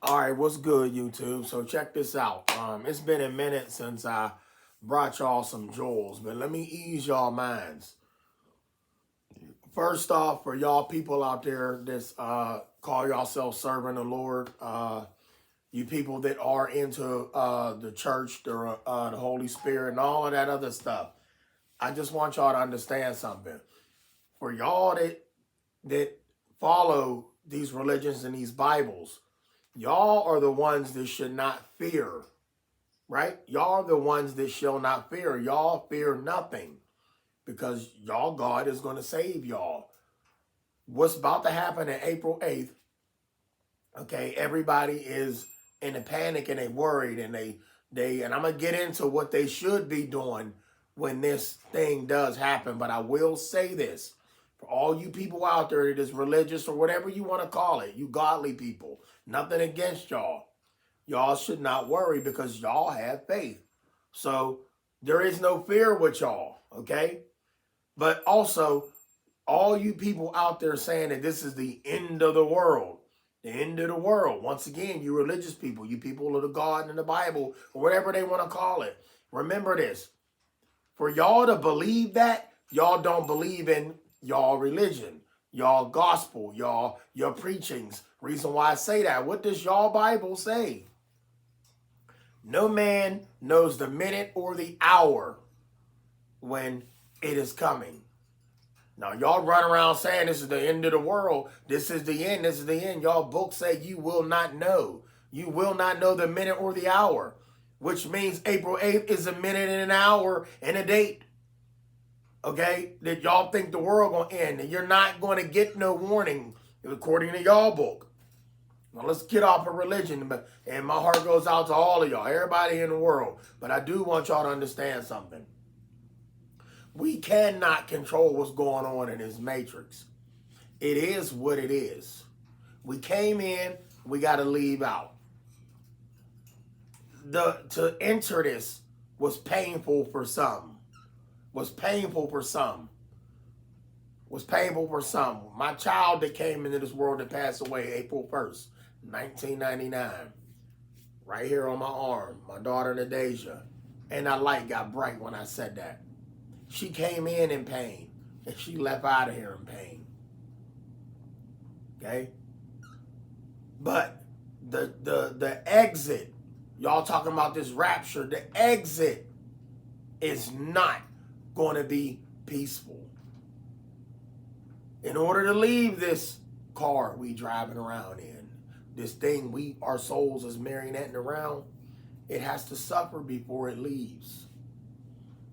All right, what's good, YouTube? So check this out. It's been a minute since I brought y'all some jewels, but let me ease y'all minds. First off, for y'all people out there that's call yourself serving the Lord, you people that are into the church, the Holy Spirit, and all of that other stuff, I just want y'all to understand something. For y'all that follow these religions and these Bibles, y'all are the ones that should not fear, right? Y'all are the ones that shall not fear. Y'all fear nothing because y'all God is going to save y'all. What's about to happen on April 8th, okay, everybody is in a panic and they worried and and I'm going to get into what they should be doing when this thing does happen, but I will say this. For all you people out there that is religious or whatever you want to call it, you godly people, nothing against y'all. Y'all should not worry because y'all have faith. So there is no fear with y'all, okay? But also, all you people out there saying that this is the end of the world, the end of the world. Once again, you religious people, you people of the God and the Bible, or whatever they want to call it. Remember this. For y'all to believe that, y'all don't believe in y'all religion, y'all gospel, your preachings. Reason why I say that. What does y'all Bible say? No man knows the minute or the hour when it is coming. Now, y'all run around saying this is the end of the world. This is the end. This is the end. Y'all books say you will not know. You will not know the minute or the hour, which means April 8th is a minute and an hour and a date. Okay? That y'all think the world going to end. And you're not going to get no warning according to y'all book. Now, let's get off of religion. And my heart goes out to all of y'all, everybody in the world. But I do want y'all to understand something. We cannot control what's going on in this matrix. It is what it is. We came in, we got to leave out. To enter this was painful for some. Was painful for some. Was painful for some. My child that came into this world that passed away April 1st, 1999. Right here on my arm. My daughter Nadeja. And that light got bright when I said that. She came in pain, and she left out of here in pain. Okay? But the exit, y'all talking about this rapture, the exit is not going to be peaceful. In order to leave this car we driving around in, this thing our souls is marionetting around, it has to suffer before it leaves.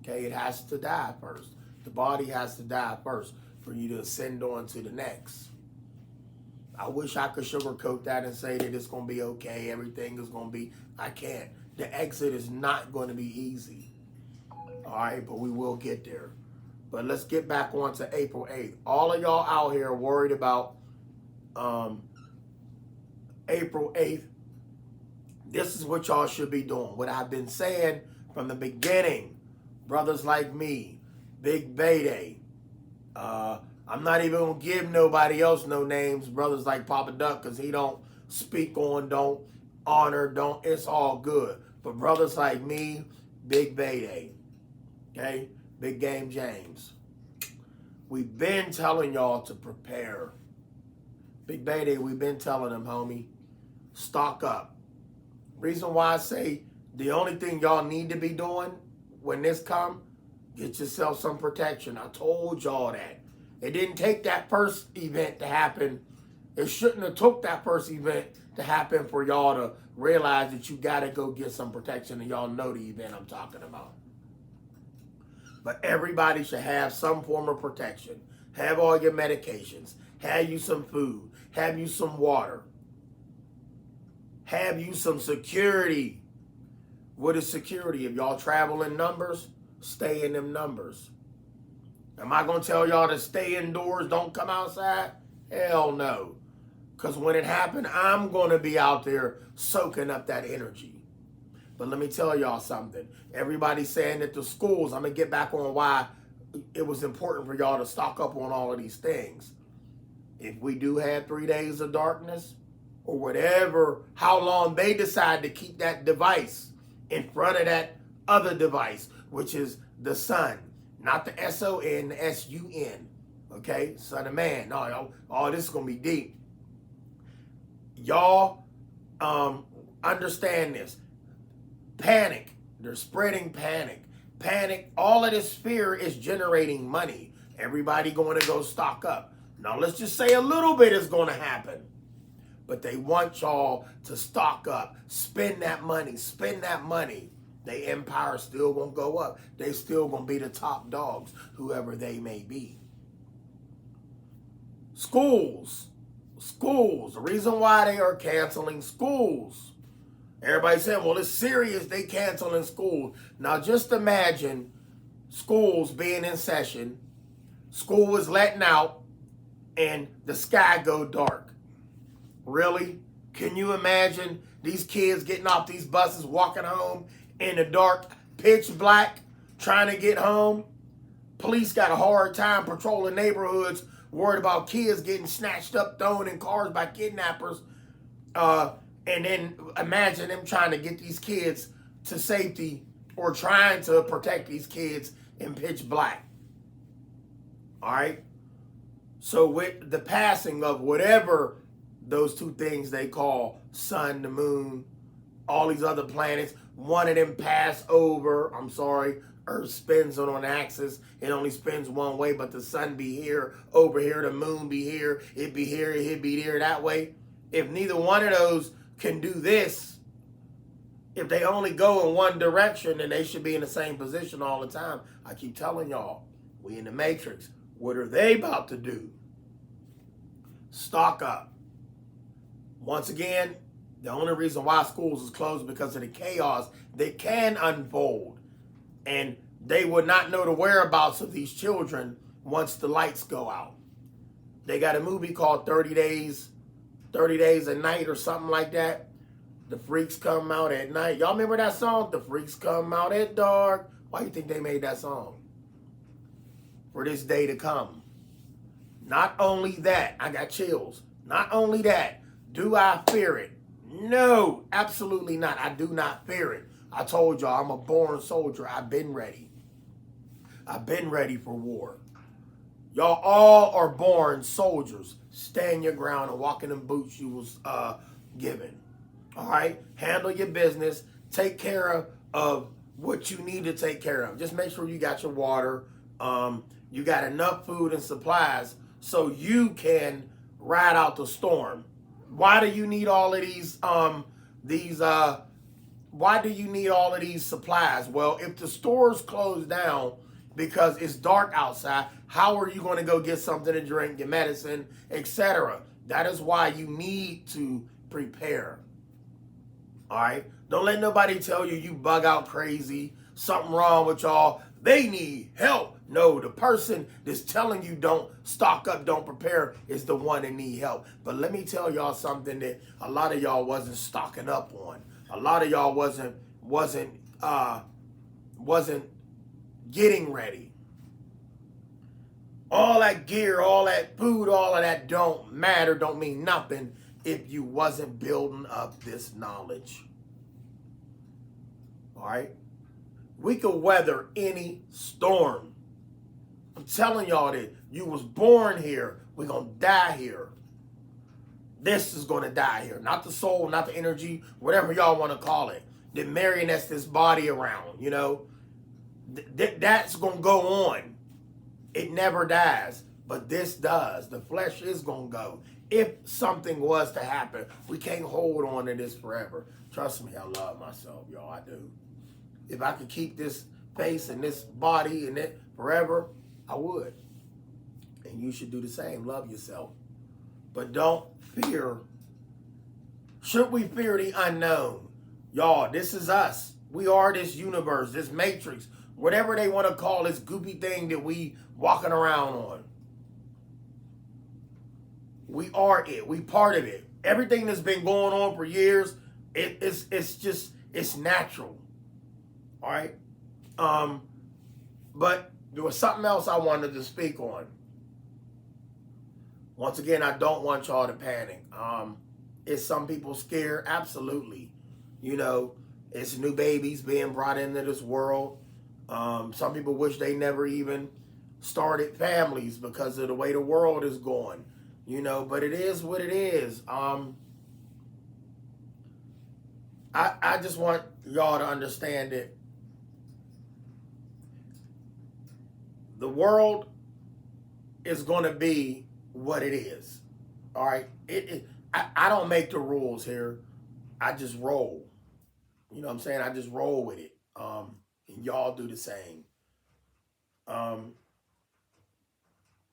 Okay, it has to die first. The body has to die first for you to ascend on to the next. I wish I could sugarcoat that and say that it's going to be okay, everything is going to be, I can't. The exit is not going to be easy. All right, but we will get there. But let's get back on to April 8th. All of y'all out here worried about April 8th. This is what y'all should be doing. What I've been saying from the beginning. Brothers like me, Big Bayday. I'm not even going to give nobody else no names. Brothers like Papa Duck, because he don't speak on, don't honor, don't. It's all good. But brothers like me, Big Bayday. Okay? Big Game James. We've been telling y'all to prepare. Big Bayday, we've been telling them, homie, stock up. Reason why I say the only thing y'all need to be doing when this come, get yourself some protection. I told y'all that. It didn't take that first event to happen. It shouldn't have took that first event to happen for y'all to realize that you got to go get some protection, and y'all know the event I'm talking about. But everybody should have some form of protection. Have all your medications. Have you some food. Have you some water. Have you some security. What is security? If y'all travel in numbers, stay in them numbers. Am I going to tell y'all to stay indoors, don't come outside? Hell no. Because when it happened, I'm going to be out there soaking up that energy. But let me tell y'all something. Everybody's saying that the schools, I'm going to get back on why it was important for y'all to stock up on all of these things. If we do have 3 days of darkness, or whatever, how long they decide to keep that device in front of that other device, which is the sun, not the S-O-N, the S-U-N, okay? Son of man. No, oh, this is going to be deep. Y'all understand this. Panic. They're spreading panic. Panic. All of this fear is generating money. Everybody going to go stock up. Now, let's just say a little bit is going to happen. But they want y'all to stock up. Spend that money. Spend that money. Their empire still going to go up. They still going to be the top dogs, whoever they may be. Schools. Schools. The reason why they are canceling schools. Everybody saying, well, it's serious. They canceling schools. Now, just imagine schools being in session. School is letting out. And the sky go dark. Really? Can you imagine these kids getting off these buses, walking home in the dark, pitch black, trying to get home? Police got a hard time patrolling neighborhoods, worried about kids getting snatched up, thrown in cars by kidnappers. And then imagine them trying to get these kids to safety or trying to protect these kids in pitch black. All right? So with the passing of whatever those two things they call sun, the moon, all these other planets, one of them pass over. I'm sorry, Earth spins on an axis. It only spins one way, but the sun be here, over here, the moon be here, it be here, it be there that way. If neither one of those can do this, if they only go in one direction, then they should be in the same position all the time. I keep telling y'all, we in the Matrix. What are they about to do? Stock up. Once again, the only reason why schools is closed is because of the chaos that can unfold. And they would not know the whereabouts of these children once the lights go out. They got a movie called 30 Days a Night or something like that. The freaks come out at night. Y'all remember that song? The freaks come out at dark. Why do you think they made that song? For this day to come. Not only that, I got chills. Not only that, do I fear it? No, absolutely not. I do not fear it. I told y'all I'm a born soldier. I've been ready. I've been ready for war. Y'all all are born soldiers. Stand your ground and walk in them boots you was given. All right? Handle your business. Take care of what you need to take care of. Just make sure you got your water. You got enough food and supplies so you can ride out the storm. Why do you need all of these why do you need all of these supplies? Well, if the stores close down because it's dark outside, how are you going to go get something to drink, get medicine, etc.? That is why you need to prepare. All right? Don't let nobody tell you you bug out crazy, something wrong with y'all. They need help. No, the person that's telling you don't stock up, don't prepare is the one that need help. But let me tell y'all something that a lot of y'all wasn't stocking up on. A lot of y'all wasn't getting ready. All that gear, all that food, all of that don't matter, don't mean nothing if you wasn't building up this knowledge. All right? We could weather any storm. I'm telling y'all that you was born here. We're going to die here. This is going to die here. Not the soul, not the energy, whatever y'all want to call it. That marionettes this body around, you know. That's going to go on. It never dies. But this does. The flesh is going to go. If something was to happen, we can't hold on to this forever. Trust me, I love myself, y'all. I do. If I could keep this face and this body and it forever, I would. And you should do the same. Love yourself. But don't fear. Should we fear the unknown? Y'all, this is us. We are this universe, this matrix, whatever they want to call this goopy thing that we walking around on. We are it. We part of it. Everything that's been going on for years, it's natural. All right? But there was something else I wanted to speak on. Once again, I don't want y'all to panic. Is some people scared? Absolutely. You know, it's new babies being brought into this world. Some people wish they never even started families because of the way the world is going. You know, but it is what it is. I just want y'all to understand that the world is going to be what it is. All right. I don't make the rules here. I just roll. You know what I'm saying? I just roll with it. And y'all do the same.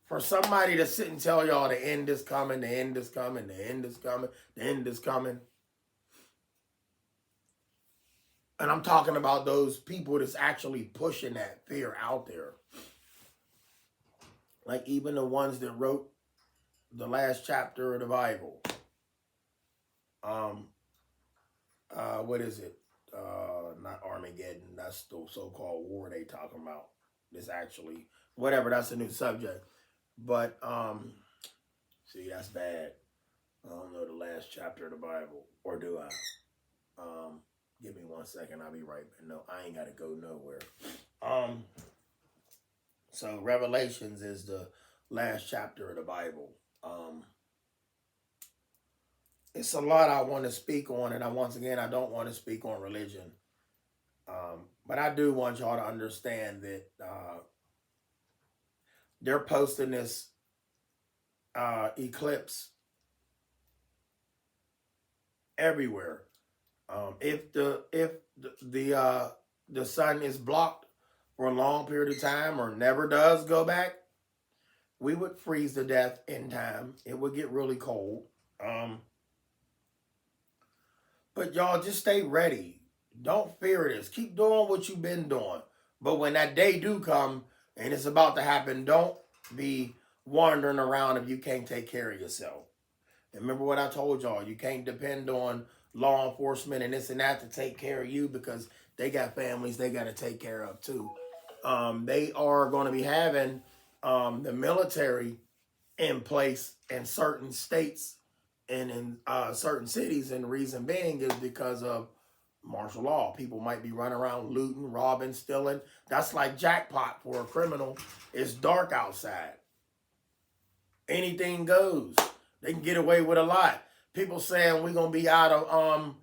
For somebody to sit and tell y'all the end is coming, the end is coming, the end is coming, the end is coming. And I'm talking about those people that's actually pushing that fear out there. Like even the ones that wrote the last chapter of the Bible. What is it? Not Armageddon. That's the so-called war they talking about. This actually, whatever. That's a new subject. But see, that's bad. I don't know the last chapter of the Bible, or do I? Give me 1 second. I'll be right back. No, I ain't got to go nowhere. So Revelations is the last chapter of the Bible. It's a lot I want to speak on, and once again, I don't want to speak on religion. But I do want y'all to understand that they're posting this eclipse everywhere. If the sun is blocked for a long period of time or never does go back, we would freeze to death in time. It would get really cold. But y'all just stay ready. Don't fear this. Keep doing what you've been doing. But when that day do come and it's about to happen, don't be wandering around if you can't take care of yourself. And remember what I told y'all. You can't depend on law enforcement and this and that to take care of you because they got families they got to take care of too. They are going to be having the military in place in certain states and in certain cities. And the reason being is because of martial law. People might be running around looting, robbing, stealing. That's like jackpot for a criminal. It's dark outside. Anything goes. They can get away with a lot. People saying we're going to be out of,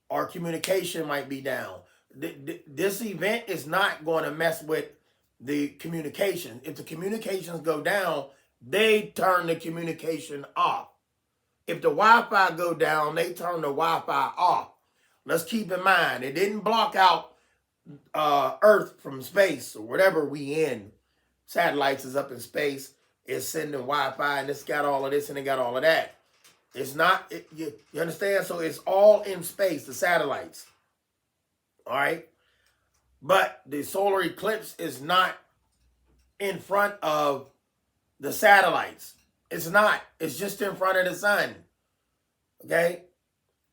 our communication might be down. This event is not going to mess with the communication. If the communications go down, they turn the communication off. If the Wi-Fi go down, they turn the Wi-Fi off. Let's keep in mind, it didn't block out Earth from space or whatever we in. Satellites is up in space. It's sending Wi-Fi and it's got all of this and it got all of that. It's not, you understand? So it's all in space, the satellites. All right? But the solar eclipse is not in front of the satellites. It's not. It's just in front of the sun. Okay?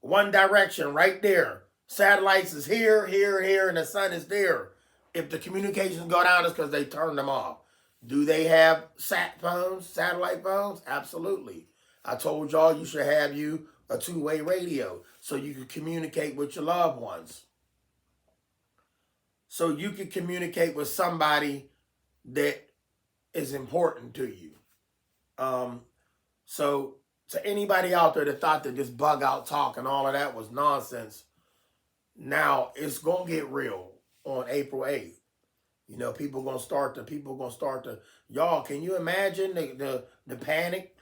One direction right there. Satellites is here, here, here, and the sun is there. If the communications go down, it's because they turned them off. Do they have satellite phones? Absolutely. I told y'all you should have you a two-way radio so you can communicate with your loved ones. So you can communicate with somebody that is important to you. So to anybody out there that thought that this bug out talk and all of that was nonsense, now it's going to get real on April 8th. You know, people going to start to, y'all, can you imagine the panic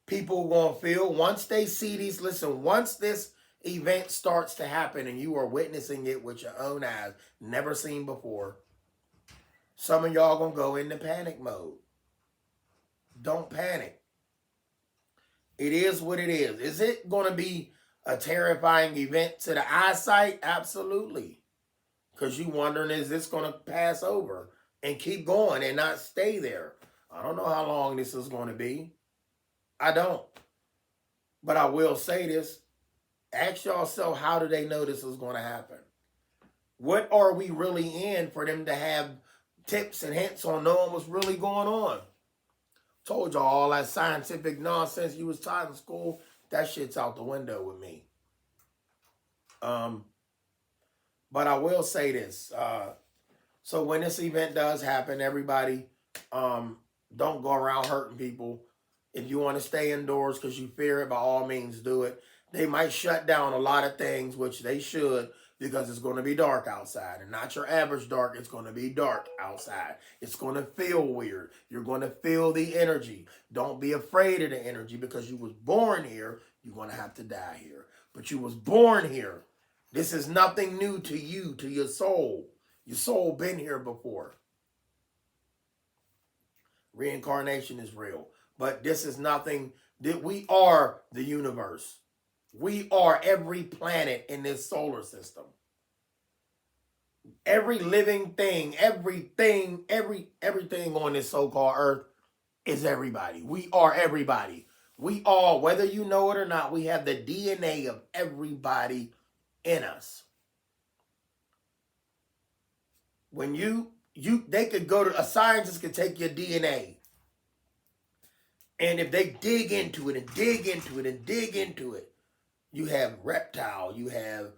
people going to feel once they see these, listen, once this event starts to happen and you are witnessing it with your own eyes, never seen before, some of y'all going to go into panic mode. Don't panic. It is what it is. Is it going to be a terrifying event to the eyesight? Absolutely. Because you wondering, is this going to pass over and keep going and not stay there? I don't know how long this is going to be. I don't. But I will say this. Ask yourself, how do they know this is going to happen? What are we really in for them to have tips and hints on knowing what's really going on? Told y'all all that scientific nonsense you was taught in school that shit's out the window with me. But I will say this. So when this event does happen, everybody, don't go around hurting people. If you want to stay indoors because you fear it, by all means do it. They might shut down a lot of things, which they should, because it's going to be dark outside. And not your average dark, it's going to be dark outside. It's going to feel weird. You're going to feel the energy. Don't be afraid of the energy, because you was born here. You're going to have to die here. But you was born here. This is nothing new to you, to your soul. Your soul been here before. Reincarnation is real. But this is nothing. That we are the universe. We are every planet in this solar system. Every living thing, everything on this so-called earth is everybody. We are everybody. We all, whether you know it or not, we have the DNA of everybody in us. When they could go to, a scientist could take your DNA, and if they dig into it and dig into it and dig into it, you have reptile, you have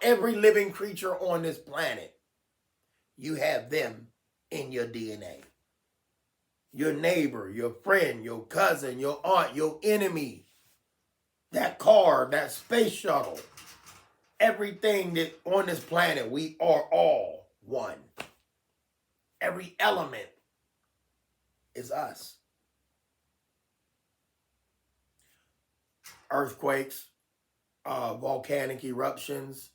every living creature on this planet. You have them in your DNA. Your neighbor, your friend, your cousin, your aunt, your enemy, that car, that space shuttle, everything that on this planet, we are all one. Every element is us. Earthquakes, volcanic eruptions,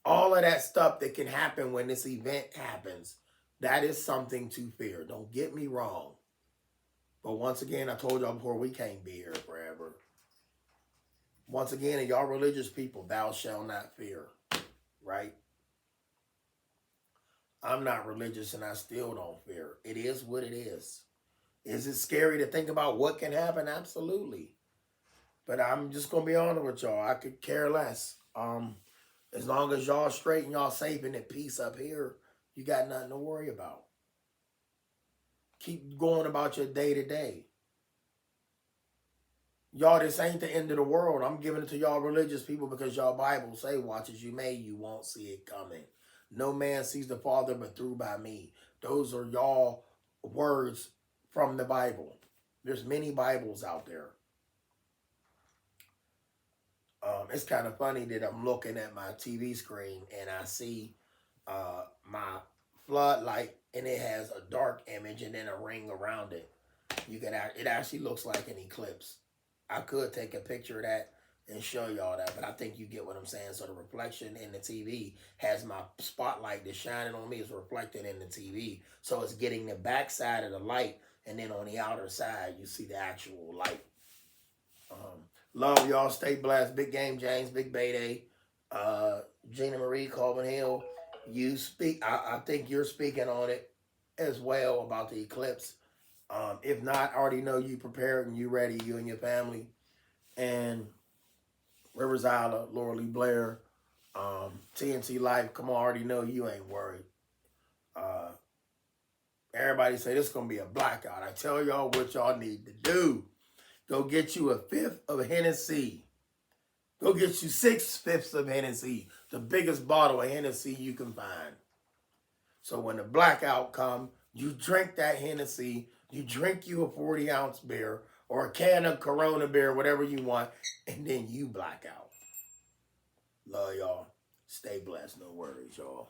all of that stuff that can happen when this event happens, that is something to fear. Don't get me wrong. But once again, I told y'all before, we can't be here forever. Once again, and y'all religious people, thou shalt not fear, right? I'm not religious and I still don't fear. It is what it is. Is it scary to think about what can happen? Absolutely. But I'm just going to be honest with y'all. I could care less. As long as y'all straight and y'all safe and at peace up here, you got nothing to worry about. Keep going about your day to day. Y'all, this ain't the end of the world. I'm giving it to y'all religious people because y'all Bible say, watch as you may, you won't see it coming. No man sees the Father but through by me. Those are y'all words from the Bible. There's many Bibles out there. It's kind of funny that I'm looking at my TV screen and I see my floodlight and it has a dark image and then a ring around it. It actually looks like an eclipse. I could take a picture of that and show y'all that, but I think you get what I'm saying. So the reflection in the TV has my spotlight that's shining on me is reflected in the TV. So it's getting the back side of the light, and then on the outer side, you see the actual light. Love y'all. Stay blessed. Big Game James, Big Bayday, Gina Marie, Colvin Hill. You speak. I think you're speaking on it as well about the eclipse. If not, I already know you prepared and you ready, you and your family. And Rivers Isla, Laura Lee Blair, TNT Life, come on, I already know you ain't worried. Everybody say this is going to be a blackout. I tell y'all what y'all need to do. Go get you a fifth of Hennessy. Go get you 6/5 of Hennessy, the biggest bottle of Hennessy you can find. So when the blackout come, you drink that Hennessy, you drink you a 40-ounce beer or a can of Corona beer, whatever you want, and then you black out. Love y'all. Stay blessed. No worries, y'all.